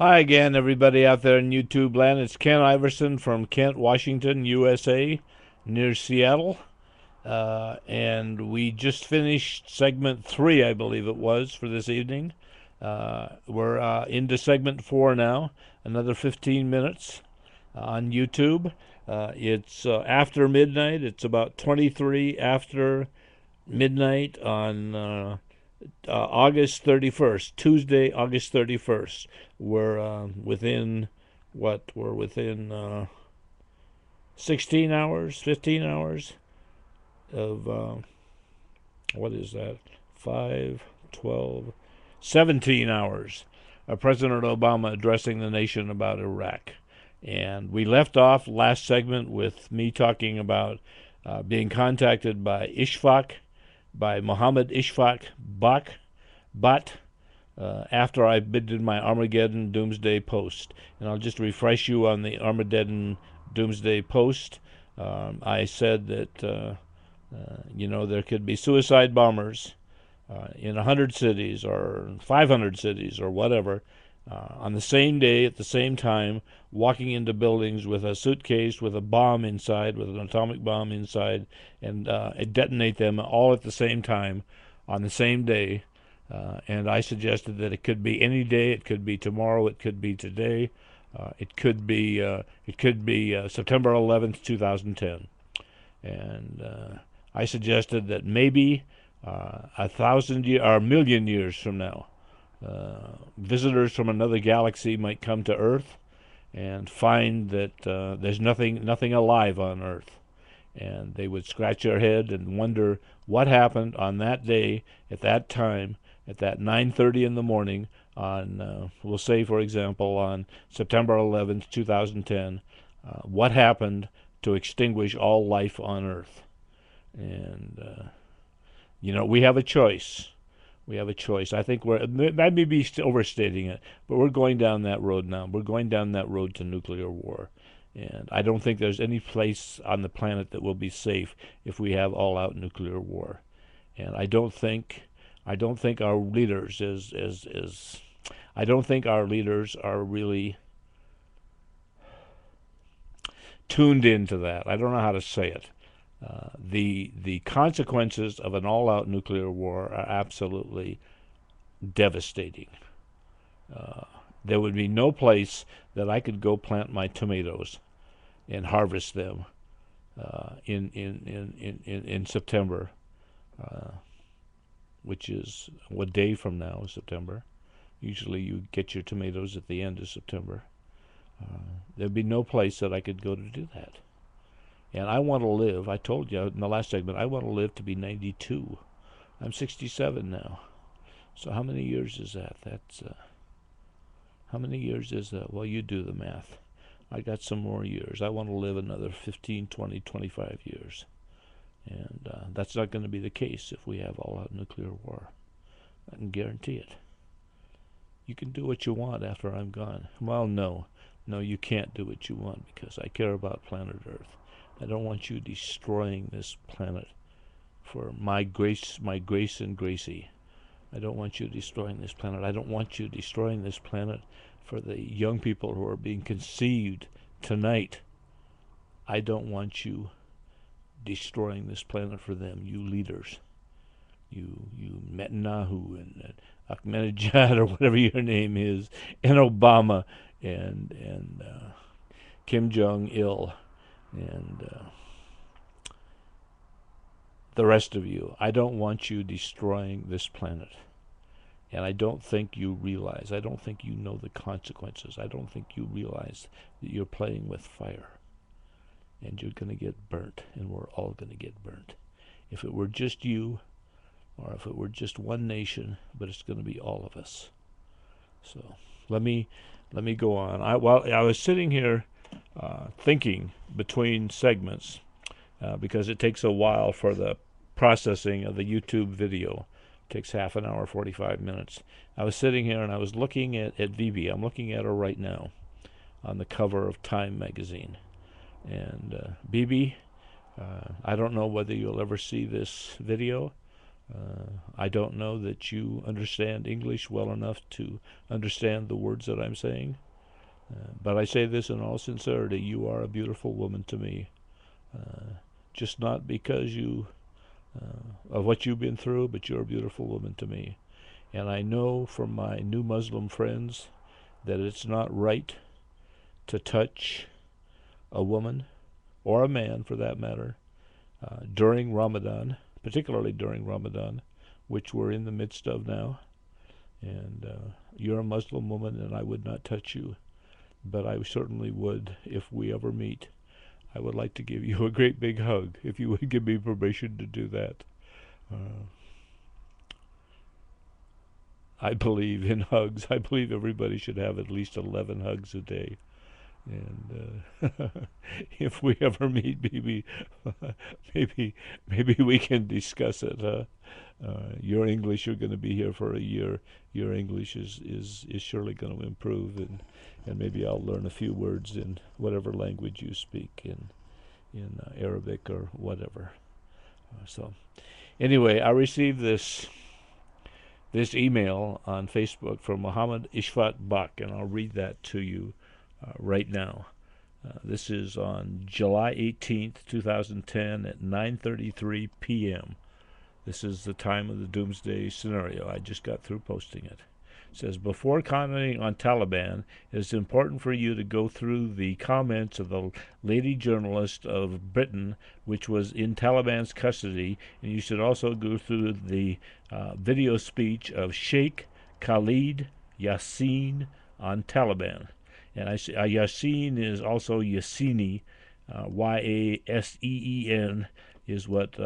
Hi again, everybody out there in YouTube land. It's Ken Iverson from Kent, Washington, USA, near Seattle. And we just finished segment 3, I believe it was, for this evening. We're into segment 4 now, another 15 minutes on YouTube. It's after midnight. It's about 23 after midnight on August 31st, Tuesday, August 31st. We're within what? We're within 16 hours, 15 hours of what is that? 5, 12, 17 hours of President Obama addressing the nation about Iraq. And we left off last segment with me talking about being contacted by Mohammed Ishfaq Butt, after I did my Armageddon Doomsday Post. And I'll just refresh you on the Armageddon Doomsday Post. I said that, there could be suicide bombers in 100 cities or 500 cities or whatever on the same day at the same time, walking into buildings with a suitcase with a bomb inside, with an atomic bomb inside, and detonate them all at the same time on the same day. And I suggested that it could be any day, it could be tomorrow, it could be today, it could be September 11th, 2010. And I suggested that maybe 1,000 or a million years from now, visitors from another galaxy might come to Earth and find that there's nothing alive on Earth, and they would scratch their head and wonder what happened on that day, at that time, at that 9:30 in the morning on, we'll say, for example, on September 11th, 2010. What happened to extinguish all life on Earth? And we have a choice. We have a choice. I think that may be overstating it, but we're going down that road now. We're going down that road to nuclear war. And I don't think there's any place on the planet that will be safe if we have all-out nuclear war. And I don't think our leaders I don't think our leaders are really tuned into that. I don't know how to say it. The consequences of an all-out nuclear war are absolutely devastating. There would be no place that I could go plant my tomatoes and harvest them in September, which is what day from now is September. Usually you get your tomatoes at the end of September. There'd be no place that I could go to do that. And I want to live, I told you in the last segment, I want to live to be 92. I'm 67 now. So how many years is that? How many years is that? Well, you do the math. I got some more years. I want to live another 15, 20, 25 years. And that's not going to be the case if we have all-out nuclear war. I can guarantee it. You can do what you want after I'm gone. Well, no. No, you can't do what you want, because I care about planet Earth. I don't want you destroying this planet for my grace and Gracie. I don't want you destroying this planet. I don't want you destroying this planet for the young people who are being conceived tonight. I don't want you destroying this planet for them, you leaders. You Netanyahu and Ahmadinejad or whatever your name is, and Obama and Kim Jong-il and the rest of you. I don't want you destroying this planet. And I don't think you realize, I don't think you know the consequences. I don't think you realize that you're playing with fire. And you're going to get burnt, and we're all going to get burnt. If it were just you, or if it were just one nation, but it's going to be all of us. So let me go on. I was sitting here thinking between segments, because it takes a while for the processing of the YouTube video. It takes half an hour, 45 minutes. I was sitting here and I was looking at Bibi. I'm looking at her right now on the cover of Time magazine. And Bibi, I don't know whether you'll ever see this video. I don't know that you understand English well enough to understand the words that I'm saying, but I say this in all sincerity. You are a beautiful woman to me, just not because of what you've been through, but you're a beautiful woman to me. And I know from my new Muslim friends that it's not right to touch a woman, or a man for that matter, during Ramadan, particularly during Ramadan, which we're in the midst of now. And you're a Muslim woman, and I would not touch you. But I certainly would, if we ever meet, I would like to give you a great big hug, if you would give me permission to do that. I believe in hugs. I believe everybody should have at least 11 hugs a day. And if we ever meet, Bibi, maybe we can discuss it. Your English, you're going to be here for a year. Your English is surely going to improve, and maybe I'll learn a few words in whatever language you speak, in Arabic or whatever. So, anyway, I received this email on Facebook from Muhammad Ishfaq Bak, and I'll read that to you right now. This is on July 18th, 2010 at 9:33 p.m. This is the time of the doomsday scenario. I just got through posting it. It says, before commenting on Taliban, it is important for you to go through the comments of the lady journalist of Britain, which was in Taliban's custody, and you should also go through the video speech of Sheikh Khalid Yassin on Taliban. And Yassin is also Yassini, Yaseen is what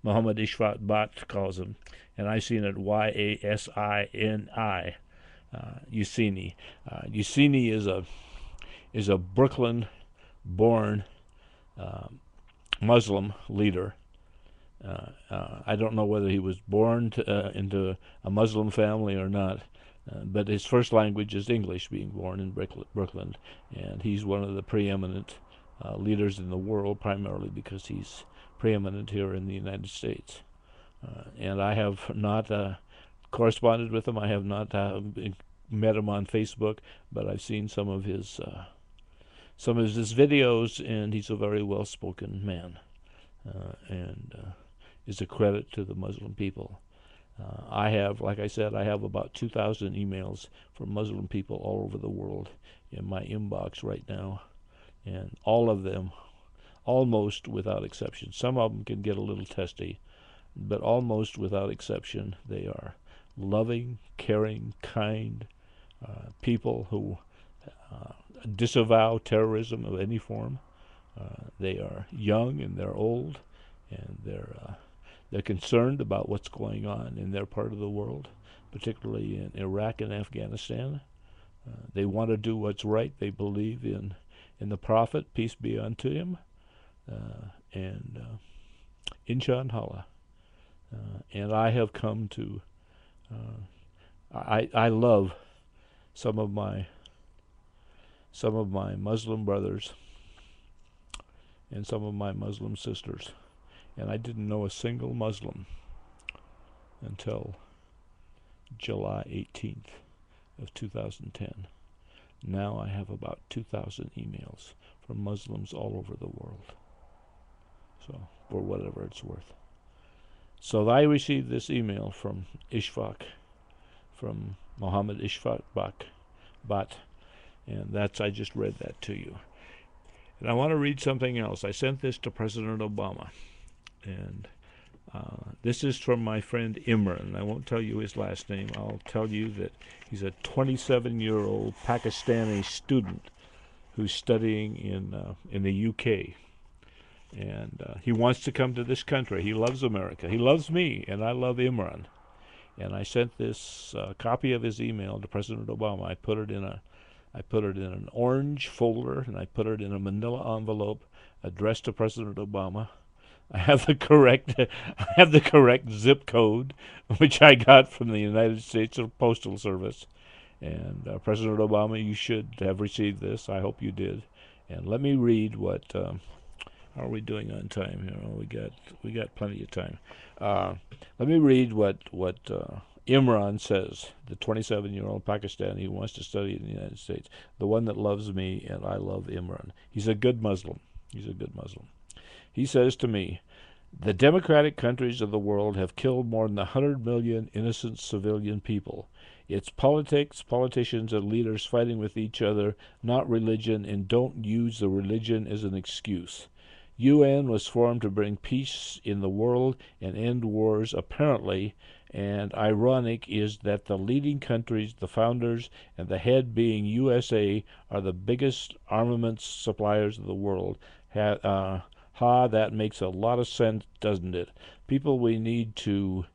Muhammad Ishfaq Bak calls him, and I've seen it Yasini. Yassini is a Brooklyn-born Muslim leader. I don't know whether he was born into a Muslim family or not, but his first language is English, being born in Brooklyn, and he's one of the preeminent leaders in the world, primarily because he's preeminent here in the United States. And I have not corresponded with him. I have not met him on Facebook, but I've seen some of his videos, and he's a very well-spoken man, and is a credit to the Muslim people. I have, like I said, I have about 2,000 emails from Muslim people all over the world in my inbox right now, and all of them, almost without exception. Some of them can get a little testy, but almost without exception, they are loving, caring, kind people who disavow terrorism of any form. They are young and they're old, and they're concerned about what's going on in their part of the world, particularly in Iraq and Afghanistan. They want to do what's right. They believe in the Prophet, peace be unto him, and inshallah. And I have come to I love some of my Muslim brothers and some of my Muslim sisters, and I didn't know a single Muslim until July 18th of 2010. Now I have about 2,000 emails from Muslims all over the world, so for whatever it's worth. So I received this email from Muhammad Ishfaq Bak, and I just read that to you. And I want to read something else. I sent this to President Obama, and this is from my friend Imran. I won't tell you his last name. I'll tell you that he's a 27-year-old Pakistani student who's studying in the UK. And he wants to come to this country. He loves America. He loves me, and I love Imran. And I sent this copy of his email to President Obama. I put it in an orange folder, and I put it in a manila envelope addressed to President Obama. I have the correct zip code, which I got from the United States Postal Service. And President Obama, you should have received this. I hope you did. And let me read what. How are we doing on time here? Oh, we got plenty of time. Let me read what Imran says, the 27-year-old Pakistani who wants to study in the United States, the one that loves me, and I love Imran. He's a good Muslim. He's a good Muslim. He says to me, the democratic countries of the world have killed more than 100 million innocent civilian people. It's politics, politicians, and leaders fighting with each other, not religion, and don't use the religion as an excuse. UN was formed to bring peace in the world and end wars, apparently, and ironic is that the leading countries, the founders, and the head being USA, are the biggest armaments suppliers of the world. That makes a lot of sense, doesn't it? People, we need to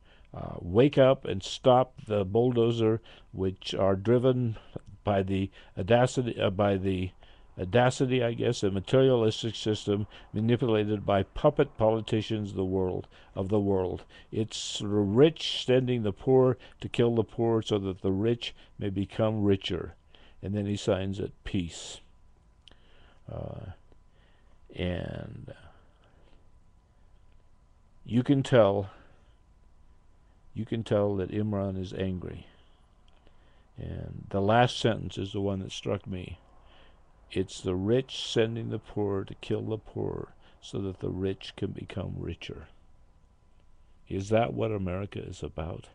wake up and stop the bulldozer, which are driven by the audacity, I guess, a materialistic system manipulated by puppet politicians of the world. It's the rich sending the poor to kill the poor so that the rich may become richer. And then he signs it, peace. And you can tell that Imran is angry. And the last sentence is the one that struck me. It's the rich sending the poor to kill the poor so that the rich can become richer. Is that what America is about?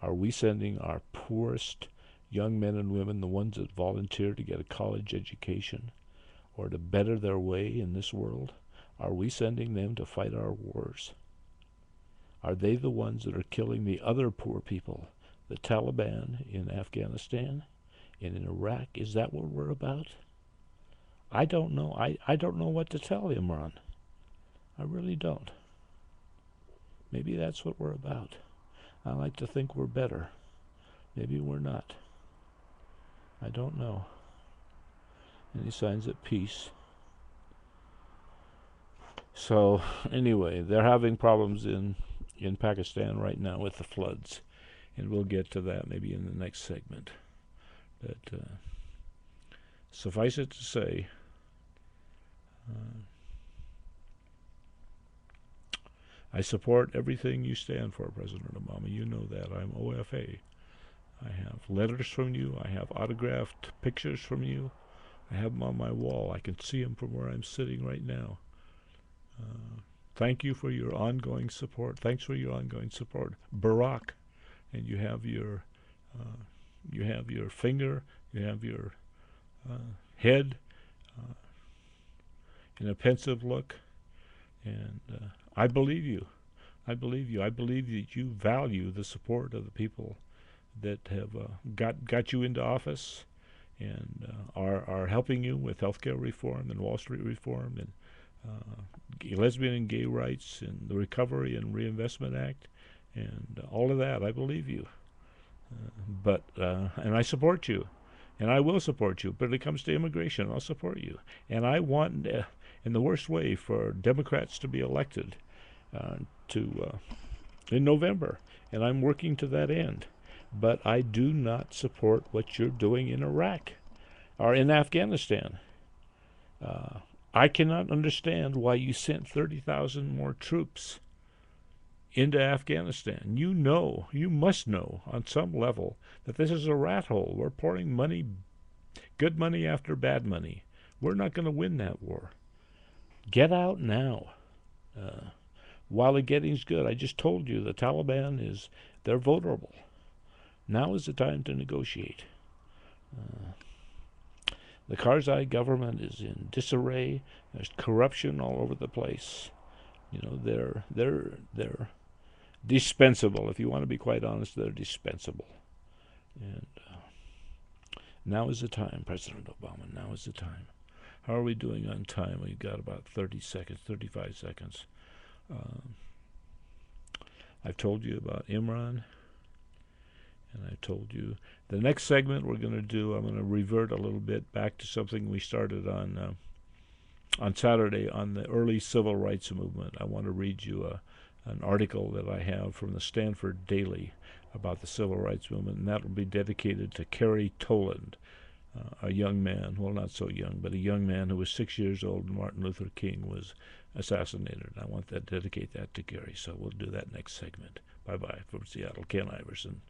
Are we sending our poorest young men and women, the ones that volunteer to get a college education or to better their way in this world? Are we sending them to fight our wars? Are they the ones that are killing the other poor people, the Taliban in Afghanistan and in Iraq? Is that what we're about? I don't know. I don't know what to tell Imran. I really don't. Maybe that's what we're about. I like to think we're better. Maybe we're not. I don't know. And he signs it, peace. So anyway, they're having problems in Pakistan right now with the floods, and we'll get to that maybe in the next segment. But suffice it to say, I support everything you stand for, President Obama. You know that. I'm OFA. I have letters from you. I have autographed pictures from you. I have them on my wall. I can see them from where I'm sitting right now. Thank you for your ongoing support. Thanks for your ongoing support, Barack. And you have your finger, you have your head in a pensive look, and I believe you. I believe you. I believe that you value the support of the people that have got you into office and are helping you with healthcare reform and Wall Street reform and lesbian and gay rights and the Recovery and Reinvestment Act and all of that. I believe you. And I support you. And I will support you. But when it comes to immigration, I'll support you. And I want, in the worst way, for Democrats to be elected in November. And I'm working to that end. But I do not support what you're doing in Iraq or in Afghanistan. I cannot understand why you sent 30,000 more troops into Afghanistan. You must know on some level that this is a rat hole. We're pouring money, good money after bad money. We're not going to win that war. Get out now. While the getting's good. I just told you the Taliban they're vulnerable. Now is the time to negotiate. The Karzai government is in disarray. There's corruption all over the place. You know, they're dispensable. If you want to be quite honest, they're dispensable. And now is the time, President Obama. Now is the time. How are we doing on time? We've got about 30 seconds, 35 seconds. I've told you about Imran. And I told you the next segment we're going to do, I'm going to revert a little bit back to something we started on Saturday on the early civil rights movement. I want to read you an article that I have from the Stanford Daily about the civil rights movement, and that will be dedicated to Kerry Toland, a young man, well, not so young, but a young man who was 6 years old when Martin Luther King was assassinated. I want to dedicate that to Gary, so we'll do that next segment. Bye-bye from Seattle. Ken Iverson.